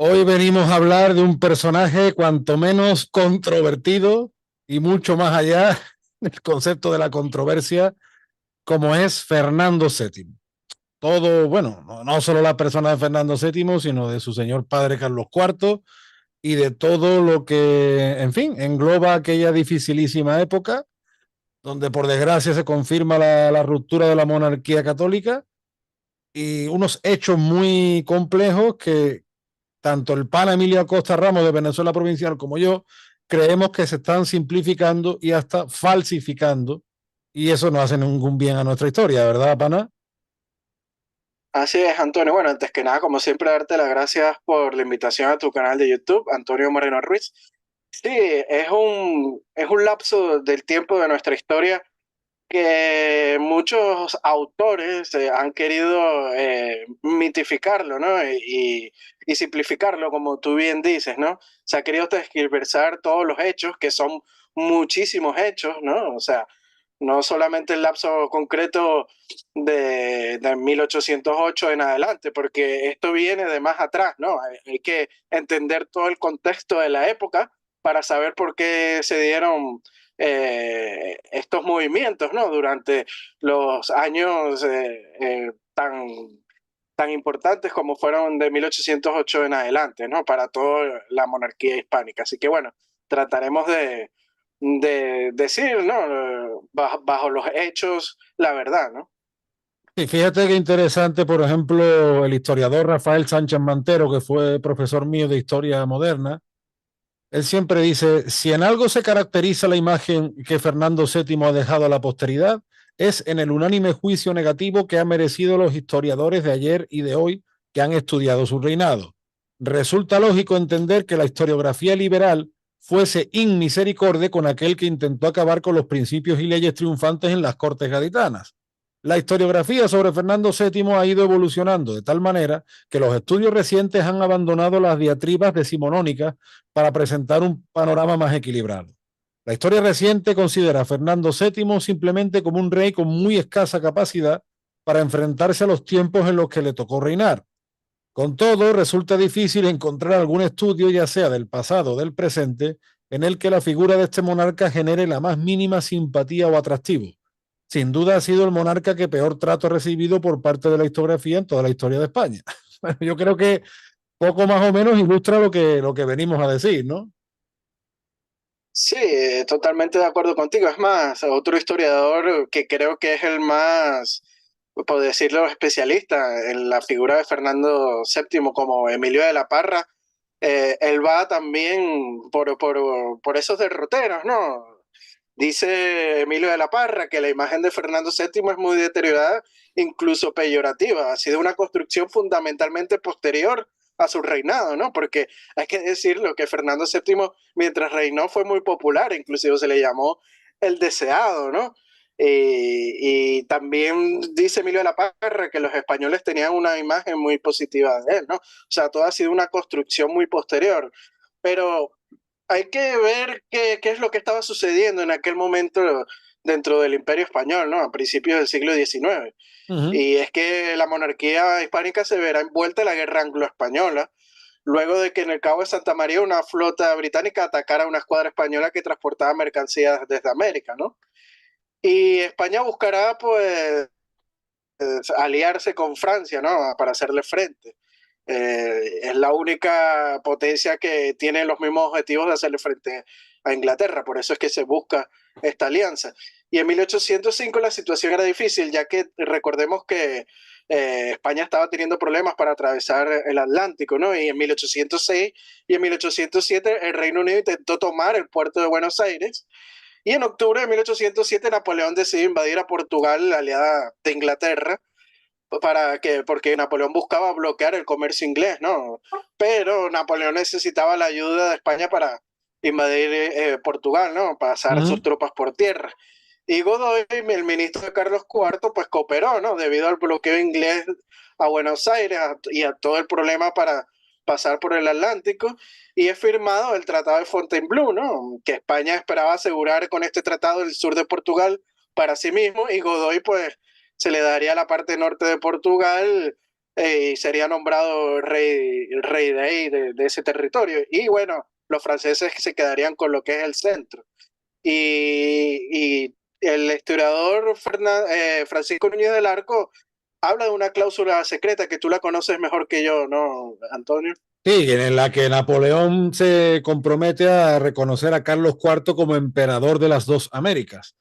Hoy venimos a hablar de un personaje cuanto menos controvertido y mucho más allá del concepto de la controversia, como es Fernando VII. Todo, bueno, no solo la persona de Fernando VII, sino de su señor padre Carlos IV y de todo lo que, en fin, engloba aquella dificilísima época donde por desgracia se confirma la ruptura de la monarquía católica y unos hechos muy complejos que tanto el pana Emilio Acosta Ramos de Venezuela Provincial como yo creemos que se están simplificando y hasta falsificando, y eso no hace ningún bien a nuestra historia, ¿verdad, pana? Así es, Antonio. Bueno, antes que nada, como siempre, darte las gracias por la invitación a tu canal de YouTube, Antonio Moreno Ruiz. Sí, es un lapso del tiempo de nuestra historia que muchos autores han querido mitificarlo, ¿no? Y simplificarlo, como tú bien dices, ¿no? Se ha querido tergiversar todos los hechos, que son muchísimos hechos, ¿no? O sea, no solamente el lapso concreto de 1808 en adelante, porque esto viene de más atrás, ¿no? Hay que entender todo el contexto de la época para saber por qué se dieron estos movimientos, ¿no? Durante los años tan importantes como fueron de 1808 en adelante, ¿no? Para toda la monarquía hispánica. Así que bueno, trataremos de decir, ¿no? Bajo los hechos, la verdad, ¿no? Y fíjate qué interesante, por ejemplo, el historiador Rafael Sánchez Mantero, que fue profesor mío de historia moderna. Él siempre dice, si en algo se caracteriza la imagen que Fernando VII ha dejado a la posteridad, es en el unánime juicio negativo que han merecido los historiadores de ayer y de hoy que han estudiado su reinado. Resulta lógico entender que la historiografía liberal fuese inmisericorde con aquel que intentó acabar con los principios y leyes triunfantes en las cortes gaditanas. La historiografía sobre Fernando VII ha ido evolucionando de tal manera que los estudios recientes han abandonado las diatribas decimonónicas para presentar un panorama más equilibrado. La historia reciente considera a Fernando VII simplemente como un rey con muy escasa capacidad para enfrentarse a los tiempos en los que le tocó reinar. Con todo, resulta difícil encontrar algún estudio, ya sea del pasado o del presente, en el que la figura de este monarca genere la más mínima simpatía o atractivo. Sin duda ha sido el monarca que peor trato ha recibido por parte de la historiografía en toda la historia de España. Bueno, yo creo que poco más o menos ilustra lo que venimos a decir, ¿no? Sí, totalmente de acuerdo contigo. Es más, otro historiador que creo que es el más, por decirlo, especialista en la figura de Fernando VII como Emilio de la Parra, él va también por esos derroteros, ¿no? Dice Emilio de la Parra que la imagen de Fernando VII es muy deteriorada, incluso peyorativa. Ha sido una construcción fundamentalmente posterior a su reinado, ¿no? Porque hay que decirlo que Fernando VII, mientras reinó, fue muy popular, inclusive se le llamó el deseado, ¿no? Y también dice Emilio de la Parra que los españoles tenían una imagen muy positiva de él, ¿no? O sea, todo ha sido una construcción muy posterior. Pero hay que ver qué es lo que estaba sucediendo en aquel momento dentro del Imperio Español, ¿no? A principios del siglo XIX. Uh -huh. Y es que la monarquía hispánica se verá envuelta en la guerra anglo-española, luego de que en el Cabo de Santa María una flota británica atacara a una escuadra española que transportaba mercancías desde América, ¿no? Y España buscará, pues, aliarse con Francia, ¿no? Para hacerle frente. Es la única potencia que tiene los mismos objetivos de hacerle frente a Inglaterra, por eso es que se busca esta alianza. Y en 1805 la situación era difícil, ya que recordemos que España estaba teniendo problemas para atravesar el Atlántico, ¿no? Y en 1806 y en 1807 el Reino Unido intentó tomar el puerto de Buenos Aires. Y en octubre de 1807 Napoleón decidió invadir a Portugal, la aliada de Inglaterra, porque Napoleón buscaba bloquear el comercio inglés, ¿no? Pero Napoleón necesitaba la ayuda de España para invadir Portugal, ¿no? Uh Pasar sus -huh. tropas por tierra. Y Godoy, el ministro de Carlos IV, pues cooperó, ¿no? Debido al bloqueo inglés a Buenos Aires y a todo el problema para pasar por el Atlántico. Y es firmado el Tratado de Fontainebleau, ¿no? Que España esperaba asegurar con este tratado el sur de Portugal para sí mismo y Godoy, pues, se le daría la parte norte de Portugal y sería nombrado rey de ahí, de ese territorio. Y bueno, los franceses se quedarían con lo que es el centro. Y el historiador Francisco Núñez del Arco habla de una cláusula secreta que tú la conoces mejor que yo, ¿no, Antonio? Sí, en la que Napoleón se compromete a reconocer a Carlos IV como emperador de las dos Américas.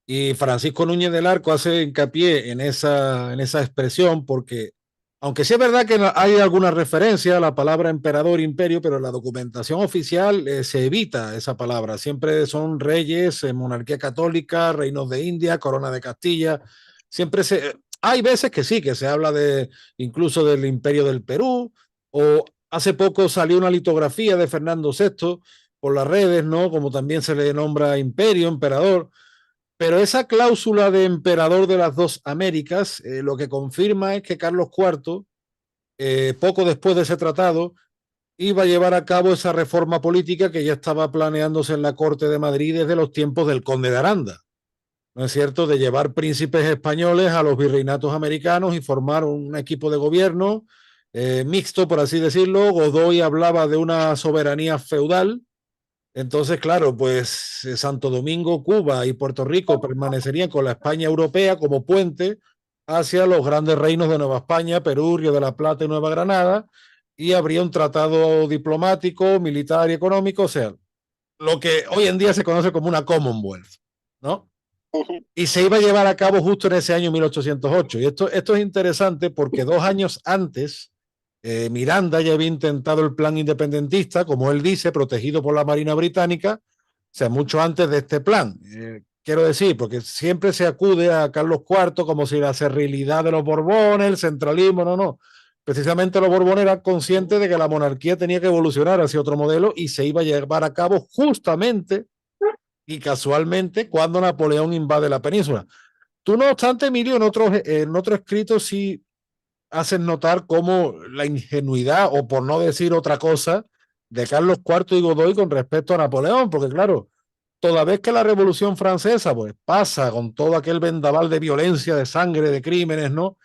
Y Francisco Núñez del Arco hace hincapié en esa expresión porque, aunque sí es verdad que hay alguna referencia a la palabra emperador, imperio, pero en la documentación oficial se evita esa palabra. Siempre son reyes, monarquía católica, reinos de India, corona de Castilla. Siempre se... Hay veces que sí, que se habla de incluso del imperio del Perú, o hace poco salió una litografía de Fernando VI por las redes, ¿no? Como también se le nombra imperio, emperador. Pero esa cláusula de emperador de las dos Américas lo que confirma es que Carlos IV, poco después de ese tratado, iba a llevar a cabo esa reforma política que ya estaba planeándose en la Corte de Madrid desde los tiempos del Conde de Aranda. ¿No es cierto? De llevar príncipes españoles a los virreinatos americanos y formar un equipo de gobierno mixto, por así decirlo. Godoy hablaba de una soberanía feudal. Entonces, claro, pues Santo Domingo, Cuba y Puerto Rico permanecerían con la España europea como puente hacia los grandes reinos de Nueva España, Perú, Río de la Plata y Nueva Granada, y habría un tratado diplomático, militar y económico, o sea, lo que hoy en día se conoce como una Commonwealth, ¿no? Y se iba a llevar a cabo justo en ese año 1808. Y esto es interesante porque 2 años antes, Miranda ya había intentado el plan independentista, como él dice, protegido por la Marina Británica, o sea, mucho antes de este plan. Quiero decir, porque siempre se acude a Carlos IV como si la serrilidad de los Borbones, el centralismo, no, no. Precisamente los Borbones eran conscientes de que la monarquía tenía que evolucionar hacia otro modelo y se iba a llevar a cabo justamente y casualmente cuando Napoleón invade la península. Tú, no obstante, Emilio, en otro escrito sí haces notar cómo la ingenuidad, o por no decir otra cosa, de Carlos IV y Godoy con respecto a Napoleón, porque claro, toda vez que la Revolución Francesa pues pasa con todo aquel vendaval de violencia, de sangre, de crímenes, ¿no?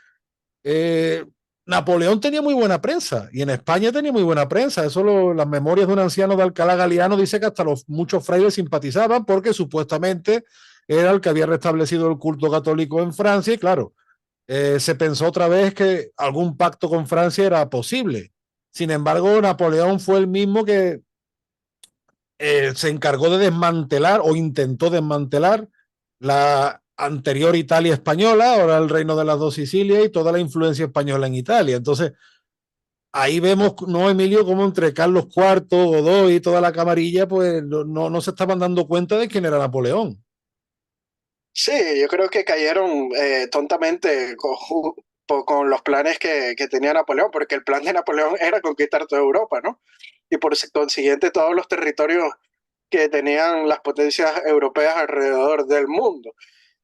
Eh, Napoleón tenía muy buena prensa y en España tenía muy buena prensa. Eso las memorias de un anciano de Alcalá Galiano dice que hasta los muchos frailes simpatizaban porque supuestamente era el que había restablecido el culto católico en Francia y claro, se pensó otra vez que algún pacto con Francia era posible. Sin embargo, Napoleón fue el mismo que se encargó de desmantelar o intentó desmantelar la anterior Italia española, ahora el reino de las dos Sicilias y toda la influencia española en Italia. Entonces, ahí vemos, ¿no, Emilio? Como entre Carlos IV, Godoy y toda la camarilla, pues no se estaban dando cuenta de quién era Napoleón. Sí, yo creo que cayeron tontamente con los planes que tenía Napoleón, porque el plan de Napoleón era conquistar toda Europa, ¿no? Y por consiguiente todos los territorios que tenían las potencias europeas alrededor del mundo.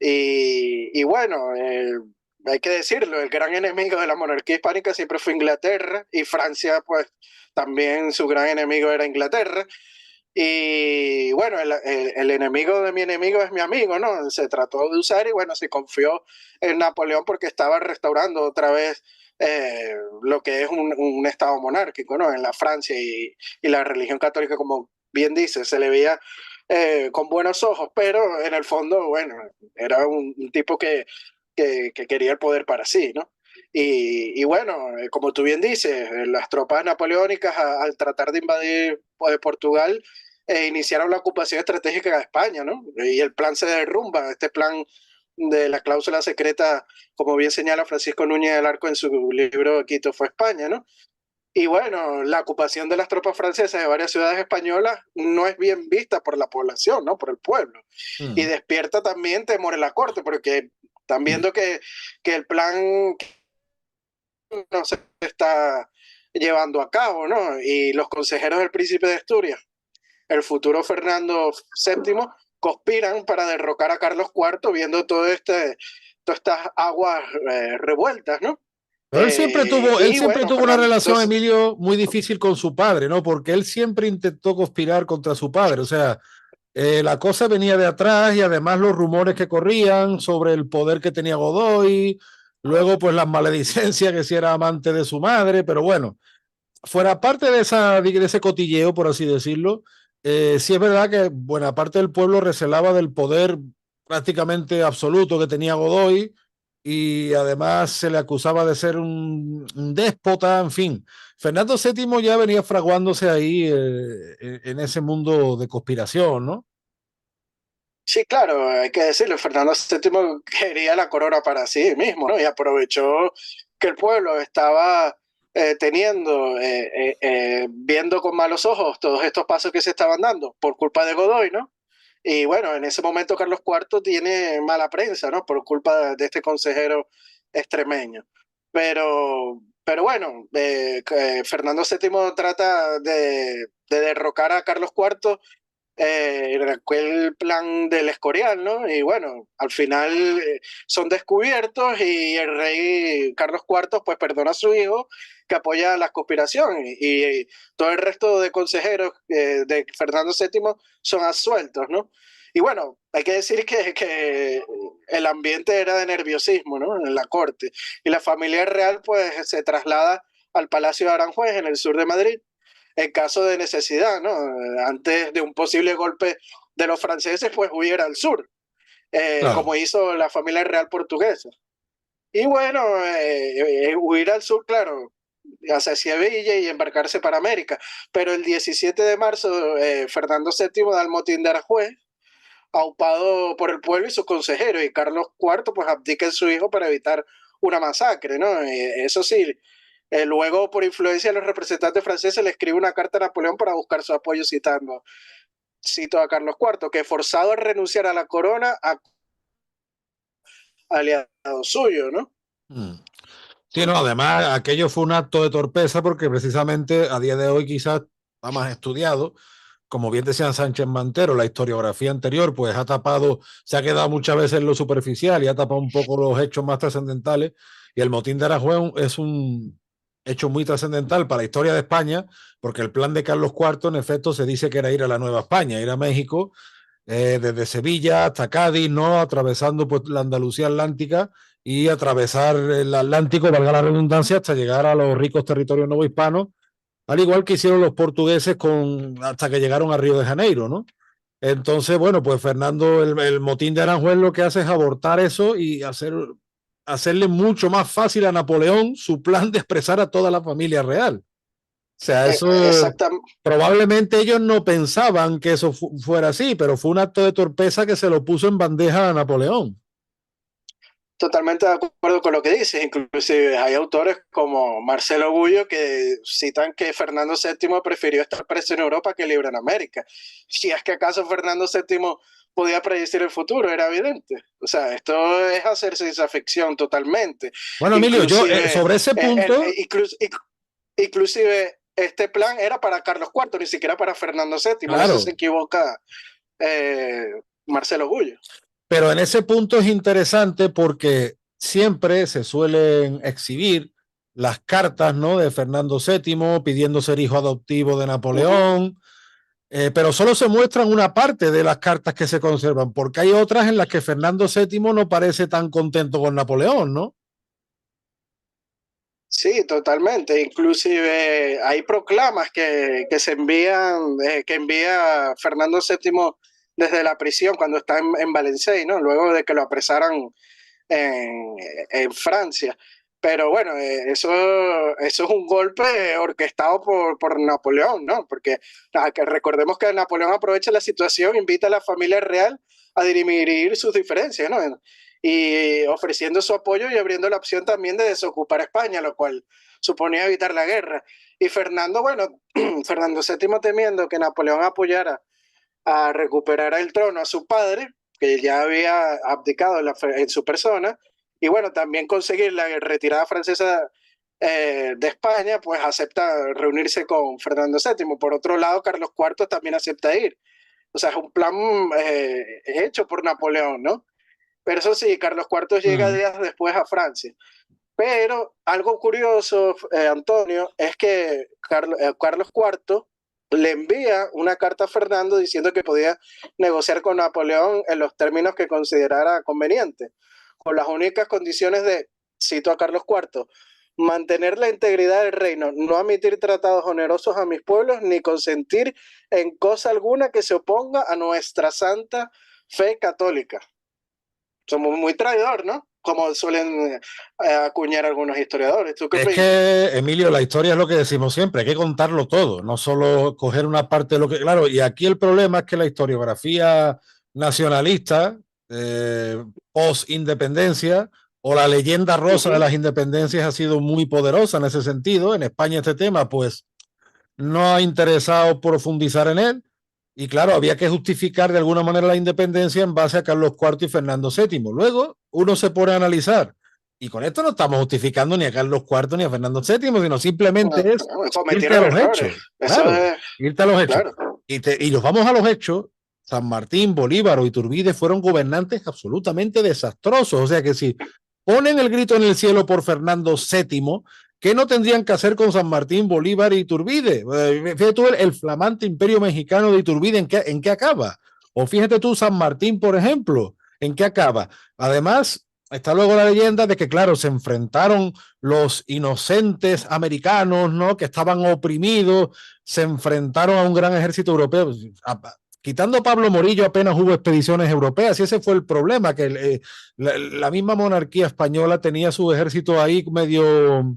Y bueno, hay que decirlo, el gran enemigo de la monarquía hispánica siempre fue Inglaterra y Francia, pues también su gran enemigo era Inglaterra. Y bueno, el enemigo de mi enemigo es mi amigo, ¿no? Se trató de usar y bueno, se confió en Napoleón porque estaba restaurando otra vez lo que es un estado monárquico, ¿no? En la Francia y la religión católica, como bien dice, se le veía con buenos ojos, pero en el fondo, bueno, era un tipo que quería el poder para sí, ¿no? Y bueno, como tú bien dices, las tropas napoleónicas al tratar de invadir pues, Portugal iniciaron la ocupación estratégica de España, ¿no? Y el plan se derrumba, este plan de la cláusula secreta, como bien señala Francisco Núñez del Arco en su libro Quito fue España, ¿no? Y bueno, la ocupación de las tropas francesas de varias ciudades españolas no es bien vista por la población, ¿no? Por el pueblo. Y Mm. despierta también temor en la corte, porque están viendo que el plan no se está llevando a cabo, ¿no? Y los consejeros del príncipe de Asturias, el futuro Fernando VII, conspiran para derrocar a Carlos IV viendo todas estas aguas revueltas, ¿no? Pero él Y siempre bueno, tuvo una Fernando, relación, Emilio, muy difícil con su padre, ¿no? Porque él siempre intentó conspirar contra su padre. O sea, la cosa venía de atrás y además los rumores que corrían sobre el poder que tenía Godoy. Luego, pues las maledicencias que si era amante de su madre, pero bueno, fuera parte de ese cotilleo, por así decirlo, sí es verdad que buena parte del pueblo recelaba del poder prácticamente absoluto que tenía Godoy y además se le acusaba de ser un déspota, en fin. Fernando VII ya venía fraguándose ahí en ese mundo de conspiración, ¿no? Sí, claro, hay que decirlo, Fernando VII quería la corona para sí mismo, ¿no? Y aprovechó que el pueblo estaba viendo con malos ojos todos estos pasos que se estaban dando por culpa de Godoy, ¿no? Y bueno, en ese momento Carlos IV tiene mala prensa, ¿no? Por culpa de este consejero extremeño. Pero bueno, Fernando VII trata de derrocar a Carlos IV el plan del Escorial, ¿no? Y bueno, al final son descubiertos y el rey Carlos IV pues perdona a su hijo que apoya la conspiración y todo el resto de consejeros de Fernando VII son absueltos, ¿no? Y bueno, hay que decir que el ambiente era de nerviosismo, ¿no? En la corte. Y la familia real pues se traslada al Palacio de Aranjuez en el sur de Madrid en caso de necesidad, ¿no? Antes de un posible golpe de los franceses, pues huir al sur, Claro. como hizo la familia real portuguesa. Y bueno, huir al sur, claro, hacia Sevilla y embarcarse para América. Pero el 17 de marzo, Fernando VII da el motín de Aranjuez, aupado por el pueblo y sus consejeros, y Carlos IV pues abdica en su hijo para evitar una masacre, ¿no? Eso sí, luego por influencia de los representantes franceses le escribe una carta a Napoleón para buscar su apoyo cito a Carlos IV, que forzado a renunciar a la corona a aliado suyo, ¿no? Mm. Sí, no, además aquello fue un acto de torpeza porque precisamente a día de hoy quizás está más estudiado. Como bien decía Sánchez Mantero, la historiografía anterior pues ha tapado, se ha quedado muchas veces en lo superficial y ha tapado un poco los hechos más trascendentales. Y el motín de Aranjuez es un hecho muy trascendental para la historia de España, porque el plan de Carlos IV, en efecto, se dice que era ir a la Nueva España, ir a México, desde Sevilla hasta Cádiz, ¿no? Atravesando pues la Andalucía Atlántica y atravesar el Atlántico, valga la redundancia, hasta llegar a los ricos territorios novohispanos, al igual que hicieron los portugueses hasta que llegaron a Río de Janeiro, ¿no? Entonces, bueno, pues Fernando, el motín de Aranjuez lo que hace es abortar eso y hacerle mucho más fácil a Napoleón su plan de expresar a toda la familia real. O sea, eso Exactamente. probablemente ellos no pensaban que eso fuera así, pero fue un acto de torpeza que se lo puso en bandeja a Napoleón. Totalmente de acuerdo con lo que dices. Inclusive hay autores como Marcelo Gullo que citan que Fernando VII prefirió estar preso en Europa que libre en América. Si es que acaso Fernando VII podía predecir el futuro, era evidente. O sea, esto es hacer ciencia ficción totalmente. Bueno, Emilio, yo Inclusive, sobre ese punto, inclusive este plan era para Carlos IV, ni siquiera para Fernando VII. En eso se claro, equivoca eh, Marcelo Gullo. pero en ese punto es interesante porque siempre se suelen exhibir las cartas, ¿no? De Fernando VII pidiendo ser hijo adoptivo de Uh -huh. Napoleón, pero solo se muestran una parte de las cartas que se conservan, porque hay otras en las que Fernando VII no parece tan contento con Napoleón, ¿no? Sí, totalmente. Inclusive hay proclamas que se envían, que envía Fernando VII desde la prisión cuando está en Valencia, ¿no? Luego de que lo apresaran en, en Francia. Pero bueno, eso es un golpe orquestado por Napoleón, ¿no? Porque que recordemos que Napoleón aprovecha la situación, invita a la familia real a dirimir sus diferencias, ¿no? Y ofreciendo su apoyo y abriendo la opción también de desocupar España, lo cual suponía evitar la guerra. Y Fernando, bueno, Fernando VII temiendo que Napoleón apoyara a recuperar el trono a su padre, que ya había abdicado en su persona, y bueno, también conseguir la retirada francesa de España, pues acepta reunirse con Fernando VII. Por otro lado, Carlos IV también acepta ir. O sea, es un plan hecho por Napoleón, ¿no? Pero eso sí, Carlos IV llega Mm. días después a Francia. Pero algo curioso, Antonio, es que Carlos IV le envía una carta a Fernando diciendo que podía negociar con Napoleón en los términos que considerara conveniente, con las únicas condiciones de cito a Carlos IV, mantener la integridad del reino, no admitir tratados onerosos a mis pueblos, ni consentir en cosa alguna que se oponga a nuestra santa fe católica. Somos muy traidor, ¿no? Como suelen acuñar algunos historiadores. ¿Tú qué Es piensas? que, Emilio, la historia es lo que decimos siempre, hay que contarlo todo, no solo coger una parte de lo que... Claro, y aquí el problema es que la historiografía nacionalista, post-independencia, o la leyenda rosa de las independencias ha sido muy poderosa en ese sentido. En España este tema, pues, no ha interesado profundizar en él. Y claro, había que justificar de alguna manera la independencia en base a Carlos IV y Fernando VII. Luego uno se pone a analizar, y con esto no estamos justificando ni a Carlos IV ni a Fernando VII, sino simplemente es irte a Cometieron los errores. hechos. Eso Claro, es, irte a los hechos. claro. Y nos vamos a los hechos. San Martín, Bolívar o Iturbide fueron gobernantes absolutamente desastrosos. O sea que si ponen el grito en el cielo por Fernando VII, ¿qué no tendrían que hacer con San Martín, Bolívar y Iturbide? Fíjate tú el flamante imperio mexicano de Iturbide, ¿en qué acaba? O fíjate tú San Martín, por ejemplo, ¿en qué acaba? Además, está luego la leyenda de que, claro, se enfrentaron los inocentes americanos, ¿no? Que estaban oprimidos, se enfrentaron a un gran ejército europeo. Quitando Pablo Morillo, apenas hubo expediciones europeas, y ese fue el problema, que la misma monarquía española tenía su ejército ahí medio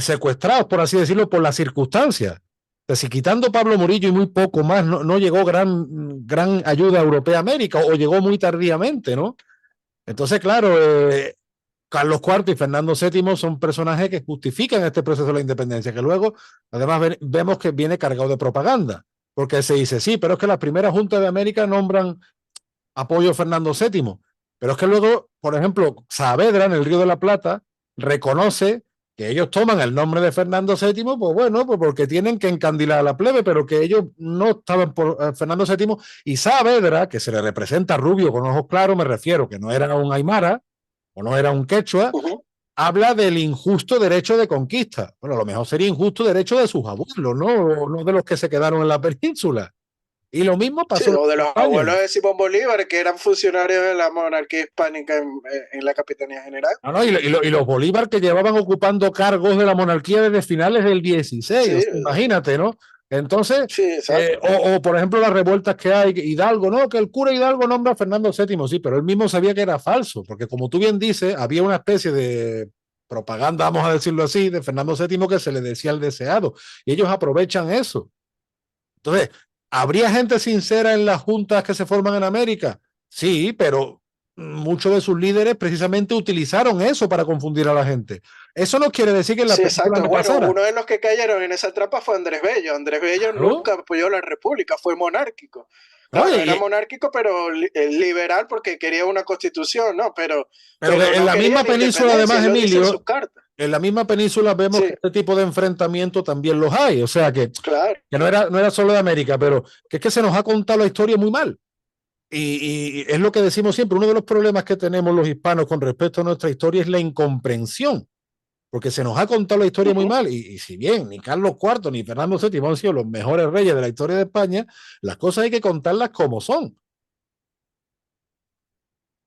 secuestrados, por así decirlo, por las circunstancias. Si quitando Pablo Murillo y muy poco más, no llegó gran ayuda europea a América, o llegó muy tardíamente, ¿no? Entonces, claro, Carlos IV y Fernando VII son personajes que justifican este proceso de la independencia, que luego, además, vemos que viene cargado de propaganda, porque se dice, sí, pero es que las primeras juntas de América nombran apoyo a Fernando VII, pero es que luego, por ejemplo, Saavedra en el Río de la Plata reconoce que ellos toman el nombre de Fernando VII, pues bueno, pues porque tienen que encandilar a la plebe, pero que ellos no estaban por Fernando VII, y Saavedra, que se le representa rubio con ojos claros, me refiero, que no era un aymara o no era un quechua, habla del injusto derecho de conquista. Bueno, a lo mejor sería injusto derecho de sus abuelos, no de los que se quedaron en la península. Y lo mismo Sí, pasó o de en los España. abuelos de Simón Bolívar, que eran funcionarios de la monarquía hispánica en la Capitanía General. No, y los Bolívar que llevaban ocupando cargos de la monarquía desde finales del 16, o Sí, sea, imagínate, ¿no? Entonces, sí, exacto. por ejemplo las revueltas que hay, Hidalgo, ¿no? Que el cura Hidalgo nombra a Fernando VII, sí, pero él mismo sabía que era falso, porque como tú bien dices, había una especie de propaganda, vamos a decirlo así, de Fernando VII que se le decía el deseado, y ellos aprovechan eso. Entonces, ¿habría gente sincera en las juntas que se forman en América? Sí, pero muchos de sus líderes precisamente utilizaron eso para confundir a la gente. Eso no quiere decir que en la Sí, película exacto. no Bueno, pasara. uno de los que cayeron en esa trampa fue Andrés Bello. Andrés Bello Claro. nunca apoyó la República, fue monárquico. Claro, era Oye, monárquico, pero liberal porque quería una constitución, ¿no? pero Pero que en no la quería misma la península, independencia, además, él lo dice en sus Emilio, cartas. en la misma península vemos que Sí, este tipo de enfrentamiento también los hay. O sea claro. que no era solo de América, pero que es que se nos ha contado la historia muy mal. Y es lo que decimos siempre, uno de los problemas que tenemos los hispanos con respecto a nuestra historia es la incomprensión, porque se nos ha contado la historia muy mal, y si bien ni Carlos IV ni Fernando VII han sido los mejores reyes de la historia de España, las cosas hay que contarlas como son.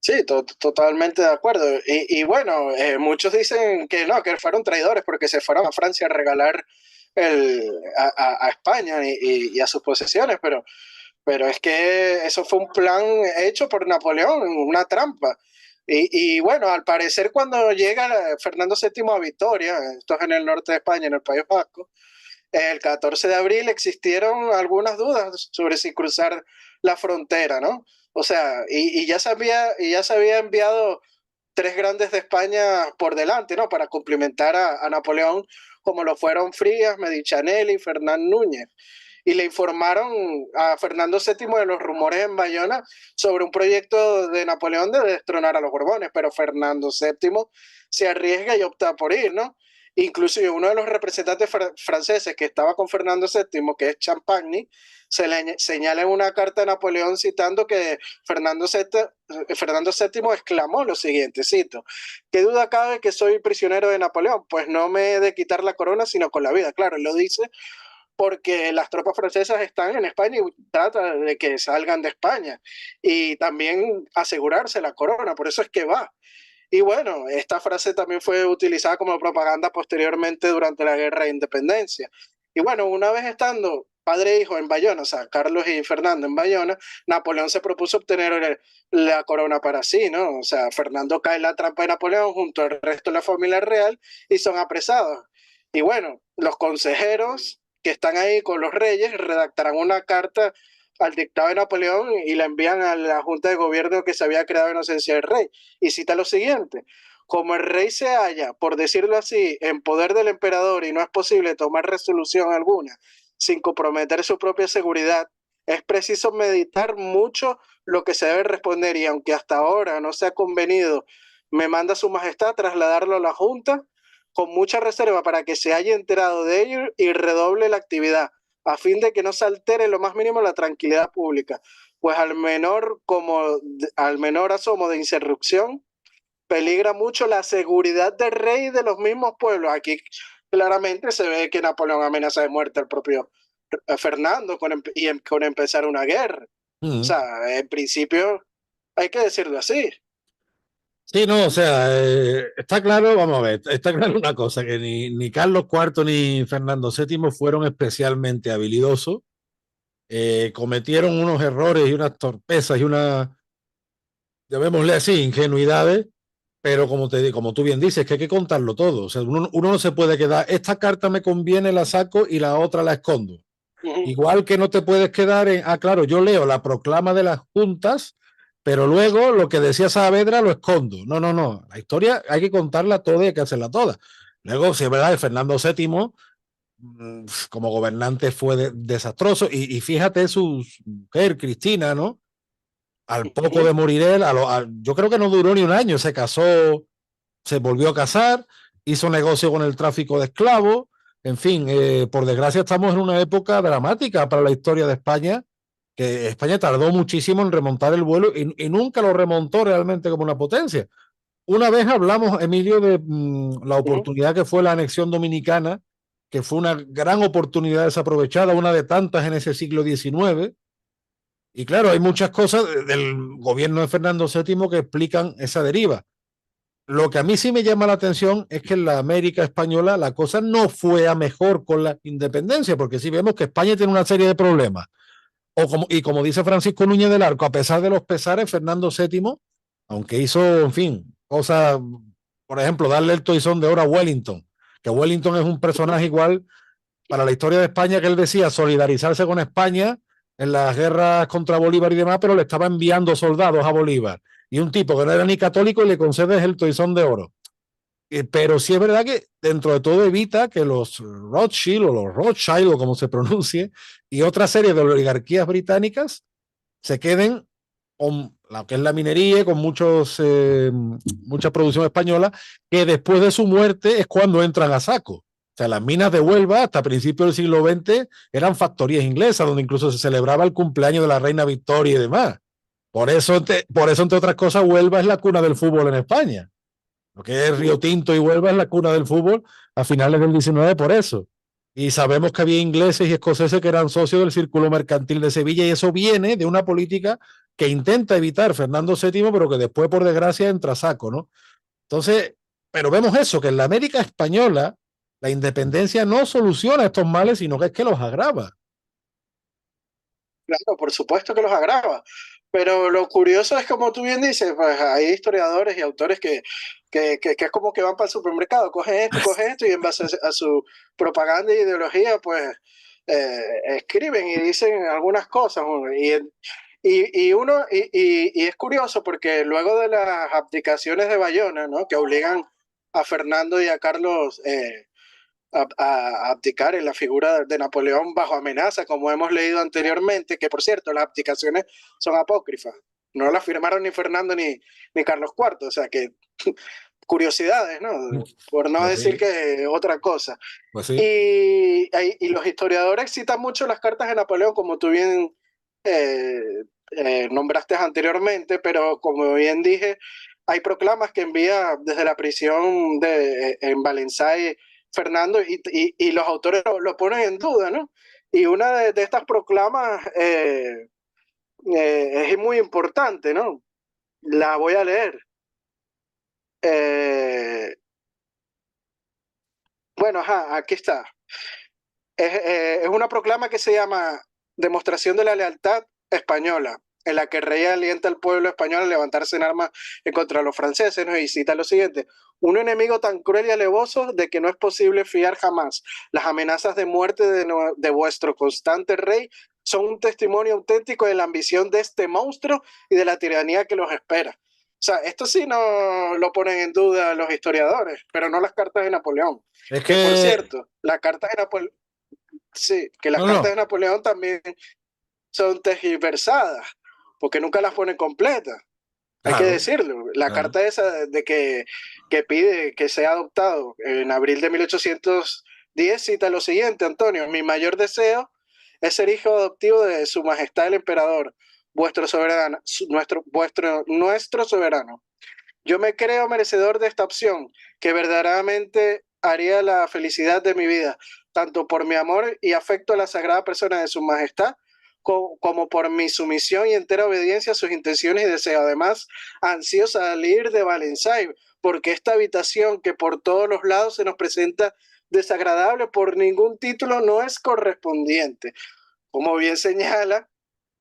Sí, totalmente de acuerdo. Y bueno, muchos dicen que no, que fueron traidores porque se fueron a Francia a regalar a España y a sus posesiones, pero es que eso fue un plan hecho por Napoleón, una trampa. Y bueno, al parecer cuando llega Fernando VII a Vitoria, esto es en el norte de España, en el País Vasco, el 14 de abril existieron algunas dudas sobre si cruzar la frontera, ¿no? O sea, y ya se había enviado tres grandes de España por delante, ¿no? Para cumplimentar a Napoleón, como lo fueron Frías, Medichanelli y Fernán Núñez. Y le informaron a Fernando VII de los rumores en Bayona sobre un proyecto de Napoleón de destronar a los Borbones, pero Fernando VII se arriesga y opta por ir, ¿no? Incluso uno de los representantes franceses que estaba con Fernando VII, que es Champagny, se le señala en una carta a Napoleón citando que Fernando VII exclamó lo siguiente, cito, ¿qué duda cabe que soy prisionero de Napoleón? Pues no me he de quitar la corona, sino con la vida. Claro, él lo dice porque las tropas francesas están en España y trata de que salgan de España y también asegurarse la corona, por eso es que va. Y bueno, esta frase también fue utilizada como propaganda posteriormente durante la Guerra de Independencia. Y bueno, una vez estando padre e hijo en Bayona, o sea, Carlos y Fernando en Bayona, Napoleón se propuso obtener la corona para sí, ¿no? O sea, Fernando cae en la trampa de Napoleón junto al resto de la familia real y son apresados. Y bueno, los consejeros que están ahí con los reyes redactarán una carta al dictado de Napoleón y la envían a la Junta de Gobierno que se había creado en ausencia del rey. Y cita lo siguiente: como el rey se halla, por decirlo así, en poder del emperador y no es posible tomar resolución alguna sin comprometer su propia seguridad, es preciso meditar mucho lo que se debe responder y aunque hasta ahora no se ha convenido, me manda su majestad trasladarlo a la Junta con mucha reserva para que se haya enterado de ello y redoble la actividad a fin de que no se altere lo más mínimo la tranquilidad pública, pues al menor asomo de insurrección peligra mucho la seguridad del rey y de los mismos pueblos. Aquí claramente se ve que Napoleón amenaza de muerte al propio Fernando con empezar una guerra. O Mm. sea, en principio hay que decirlo así. Sí, no, o sea, está claro, vamos a ver, está claro una cosa, que ni Carlos IV ni Fernando VII fueron especialmente habilidosos, cometieron unos errores y unas torpezas y unas, llamémosle así, ingenuidades, pero como tú bien dices, que hay que contarlo todo, o sea, uno no se puede quedar, esta carta me conviene, la saco y la otra la escondo. Uh -huh. Igual que no te puedes quedar en, claro, yo leo la proclama de las juntas, pero luego lo que decía Saavedra lo escondo. No, no, no. La historia hay que contarla toda y hay que hacerla toda. Luego, si es verdad, Fernando VII como gobernante fue desastroso y fíjate su mujer, Cristina, ¿no? Al Uh poco -huh. de morir él, yo creo que no duró ni un año, se casó, se volvió a casar, hizo negocio con el tráfico de esclavos, en fin, por desgracia estamos en una época dramática para la historia de España, que España tardó muchísimo en remontar el vuelo y nunca lo remontó realmente como una potencia. Una vez hablamos, Emilio, de la Uh -huh. oportunidad que fue la anexión dominicana, que fue una gran oportunidad desaprovechada, una de tantas en ese siglo XIX. Y claro, hay muchas cosas del gobierno de Fernando VII que explican esa deriva. Lo que a mí sí me llama la atención es que en la América española la cosa no fue a mejor con la independencia, porque sí vemos que España tiene una serie de problemas. Y como dice Francisco Núñez del Arco, a pesar de los pesares, Fernando VII, aunque hizo, en fin, cosas, por ejemplo, darle el toisón de oro a Wellington, que Wellington es un personaje igual para la historia de España, que él decía solidarizarse con España en las guerras contra Bolívar y demás, pero le estaba enviando soldados a Bolívar. Y un tipo que no era ni católico y le concedes el toisón de oro. Pero sí es verdad que dentro de todo evita que los Rothschild o los Rothschild o como se pronuncie y otra serie de oligarquías británicas se queden con lo que es la minería, con mucha producción española, que después de su muerte es cuando entran a saco. O sea, las minas de Huelva hasta principios del siglo XX eran factorías inglesas, donde incluso se celebraba el cumpleaños de la reina Victoria y demás. Por eso, entre otras cosas, Huelva es la cuna del fútbol en España. Lo que es Río Tinto y Huelva es la cuna del fútbol a finales del 19 por eso. Y sabemos que había ingleses y escoceses que eran socios del Círculo Mercantil de Sevilla y eso viene de una política que intenta evitar Fernando VII, pero que después, por desgracia, entra a saco, ¿no? Entonces, pero vemos eso, que en la América española la independencia no soluciona estos males, sino que es que los agrava. Claro, por supuesto que los agrava. Pero lo curioso es, como tú bien dices, pues hay historiadores y autores que es como que van para el supermercado, cogen esto y en base a su propaganda e ideología, pues escriben y dicen algunas cosas. Y es curioso porque luego de las abdicaciones de Bayona, ¿no? Que obligan a Fernando y a Carlos a abdicar en la figura de Napoleón bajo amenaza, como hemos leído anteriormente, que por cierto, las abdicaciones son apócrifas. No las firmaron ni Fernando ni Carlos IV, o sea que curiosidades, ¿no? Por no Pues decir sí, que otra cosa. pues sí. Y los historiadores citan mucho las cartas de Napoleón, como tú bien eh, nombraste anteriormente, pero como bien dije, hay proclamas que envía desde la prisión en Valencia Fernando y los autores lo ponen en duda, ¿no? Y una de estas proclamas es muy importante, ¿no? La voy a leer. Eh, bueno, ajá, aquí está. Es una proclama que se llama Demostración de la Lealtad Española, en la que el rey alienta al pueblo español a levantarse en armas en contra de los franceses, ¿no? Y cita lo siguiente: un enemigo tan cruel y alevoso de que no es posible fiar jamás. Las amenazas de muerte de vuestro constante rey son un testimonio auténtico de la ambición de este monstruo y de la tiranía que los espera. O sea, esto sí no lo ponen en duda los historiadores, pero no las cartas de Napoleón. Es Que por que, cierto, las cartas de Napoleón, sí, que las no, cartas no, de Napoleón también son tergiversadas, porque nunca las ponen completas. Hay que claro, decirlo. La claro. carta esa de que pide que sea adoptado en abril de 1810 cita lo siguiente: Antonio, mi mayor deseo es ser hijo adoptivo de Su Majestad el Emperador, vuestro soberano, nuestro soberano. Yo me creo merecedor de esta opción, que verdaderamente haría la felicidad de mi vida, tanto por mi amor y afecto a la sagrada persona de Su Majestad, como por mi sumisión y entera obediencia a sus intenciones y deseos. Además, ansío salir de Valenciennes, porque esta habitación que por todos los lados se nos presenta desagradable por ningún título no es correspondiente. Como bien señala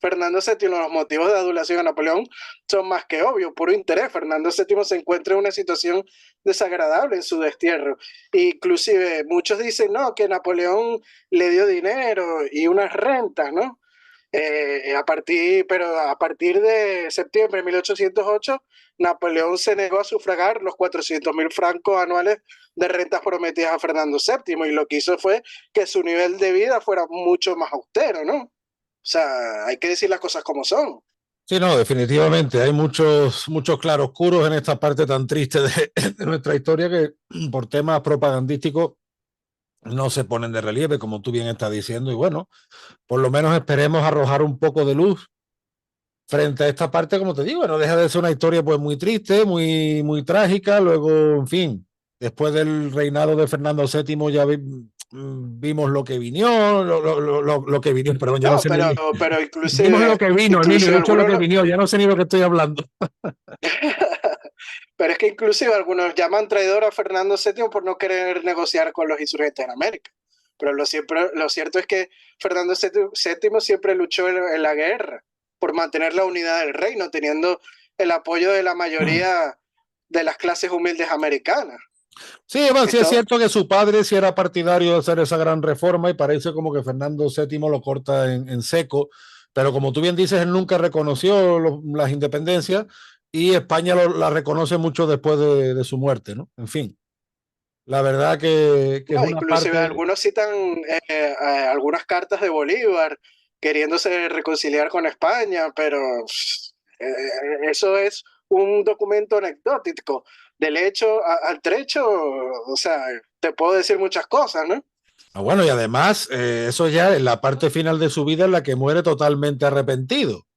Fernando VII, los motivos de adulación a Napoleón son más que obvios, puro interés. Fernando VII se encuentra en una situación desagradable en su destierro. Inclusive muchos dicen, no, que Napoleón le dio dinero y unas rentas, ¿no? Pero a partir de septiembre de 1808, Napoleón se negó a sufragar los 400.000 francos anuales de rentas prometidas a Fernando VII, y lo que hizo fue que su nivel de vida fuera mucho más austero, ¿no? O sea, hay que decir las cosas como son. Sí, no, definitivamente. Hay muchos claroscuros en esta parte tan triste de nuestra historia que por temas propagandísticos no se ponen de relieve, como tú bien estás diciendo. Y bueno, por lo menos esperemos arrojar un poco de luz frente a esta parte, como te digo, no deja de ser una historia pues muy triste, muy trágica. Luego, en fin, después del reinado de Fernando VII ya vimos lo que vino, lo que vino, perdón, ya no No, sé ni, pero vimos lo que vino, Emilio, inclusive he dicho lo algunos, que vino, ya no sé ni lo que estoy hablando. pero es que inclusive algunos llaman traidor a Fernando VII por no querer negociar con los insurgentes en América. Pero lo cierto es que Fernando VII siempre luchó en la guerra por mantener la unidad del reino, teniendo el apoyo de la mayoría de las clases humildes americanas. Sí, bueno, sí es Esto, cierto que su padre sí era partidario de hacer esa gran reforma y parece como que Fernando VII lo corta en seco, pero como tú bien dices, él nunca reconoció las independencias y España la reconoce mucho después de su muerte, ¿no? En fin, la verdad que es no, una inclusive parte... algunos citan algunas cartas de Bolívar queriéndose reconciliar con España, pero eso es un documento anecdótico. Del hecho al trecho, o sea, te puedo decir muchas cosas, ¿no? Ah, bueno, y además, eso ya en la parte final de su vida en la que muere totalmente arrepentido,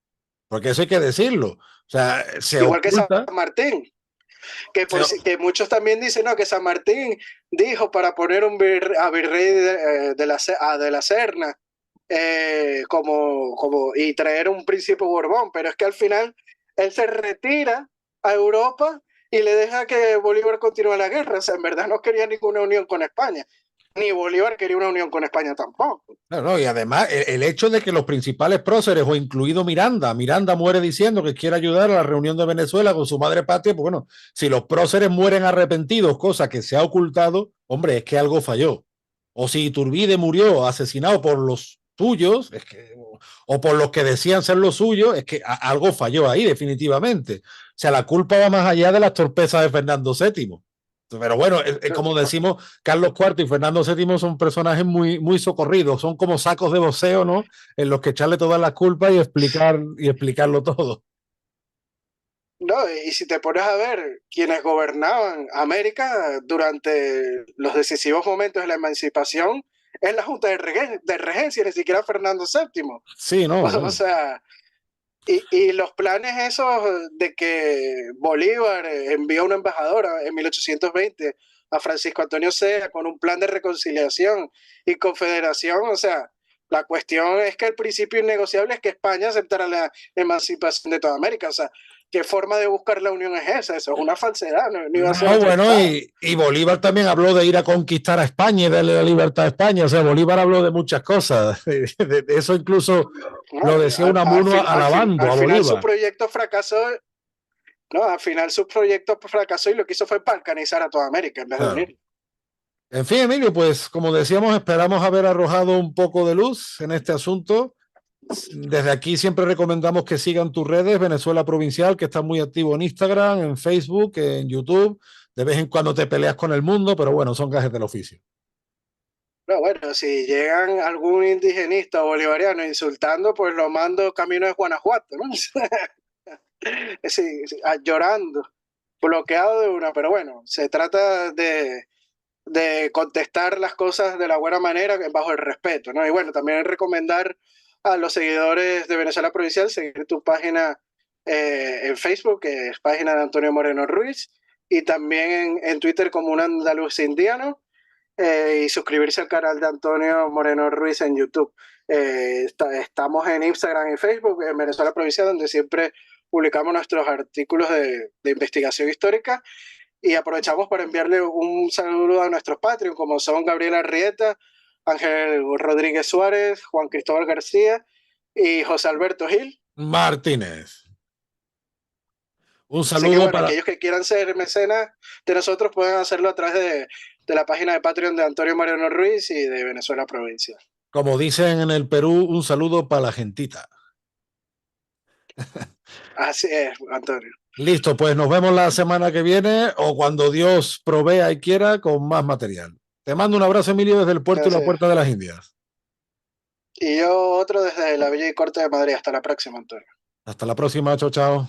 porque eso hay que decirlo. O sea, se Igual que San oculta, Martín, se, que muchos también dicen, no, que San Martín dijo para poner a virrey de la Serna, y traer un príncipe Borbón, pero es que al final él se retira a Europa y le deja que Bolívar continúe la guerra. O sea, en verdad no quería ninguna unión con España, ni Bolívar quería una unión con España tampoco. no, no, y además el hecho de que los principales próceres, o incluido Miranda muere diciendo que quiere ayudar a la reunión de Venezuela con su madre patria, pues bueno, si los próceres mueren arrepentidos, cosa que se ha ocultado, hombre, es que algo falló. O si Iturbide murió asesinado por los suyos, o por los que decían ser los suyos, es que algo falló ahí definitivamente. O sea, la culpa va más allá de las torpezas de Fernando VII. Pero bueno, como decimos, Carlos IV y Fernando VII son personajes muy socorridos, son como sacos de boxeo, ¿no? En los que echarle todas las culpas y explicarlo todo. No, y si te pones a ver quienes gobernaban América durante los decisivos momentos de la emancipación, es la Junta de Regencia, ni siquiera Fernando VII. Sí, no, O no. sea, y los planes esos de que Bolívar envió una embajadora en 1820 a Francisco Antonio Sea con un plan de reconciliación y confederación, o sea, la cuestión es que el principio innegociable es que España aceptara la emancipación de toda América. O sea, ¿qué forma de buscar la unión es esa? Eso es una falsedad, no iba a ser No, otro bueno, estado. y Bolívar también habló de ir a conquistar a España y darle la libertad a España. O sea, Bolívar habló de muchas cosas. De eso incluso No, lo decía Unamuno alabando al a final su Bolívar. proyecto fracasó, no, al final su proyecto fracasó y lo que hizo fue balcanizar a toda América en vez de Claro. unir. En fin, Emilio, pues como decíamos, esperamos haber arrojado un poco de luz en este asunto. Desde aquí siempre recomendamos que sigan tus redes, Venezuela Provincial, que está muy activo en Instagram, en Facebook, en YouTube. De vez en cuando te peleas con el mundo, pero bueno, son gajes del oficio. No, bueno, si llegan algún indigenista o bolivariano insultando, pues lo mando camino de Guanajuato, ¿no? Sí, sí, llorando, bloqueado de una, pero bueno, se trata de contestar las cosas de la buena manera, bajo el respeto, ¿no? Y bueno, también recomendar a los seguidores de Venezuela Provincial seguir tu página en Facebook, que es página de Antonio Moreno Ruiz, y también en Twitter como un andaluz indiano, y suscribirse al canal de Antonio Moreno Ruiz en YouTube. Estamos en Instagram y Facebook, en Venezuela Provincial, donde siempre publicamos nuestros artículos de investigación histórica y aprovechamos para enviarle un saludo a nuestros Patreon, como son Gabriela Arrieta, Ángel Rodríguez Suárez, Juan Cristóbal García y José Alberto Gil. Martínez. Un Así que saludo bueno, para, aquellos que quieran ser mecenas de nosotros pueden hacerlo a través de la página de Patreon de Antonio Mariano Ruiz y de Venezuela Provincia. como dicen en el Perú, un saludo para la gentita. Así es, Antonio. Listo, pues nos vemos la semana que viene o cuando Dios provea y quiera con más material. Te mando un abrazo, Emilio, desde el puerto y la Así es. puerta de las Indias. Y yo otro desde la Villa y Corte de Madrid. Hasta la próxima, Antonio. Hasta la próxima, chao, chao.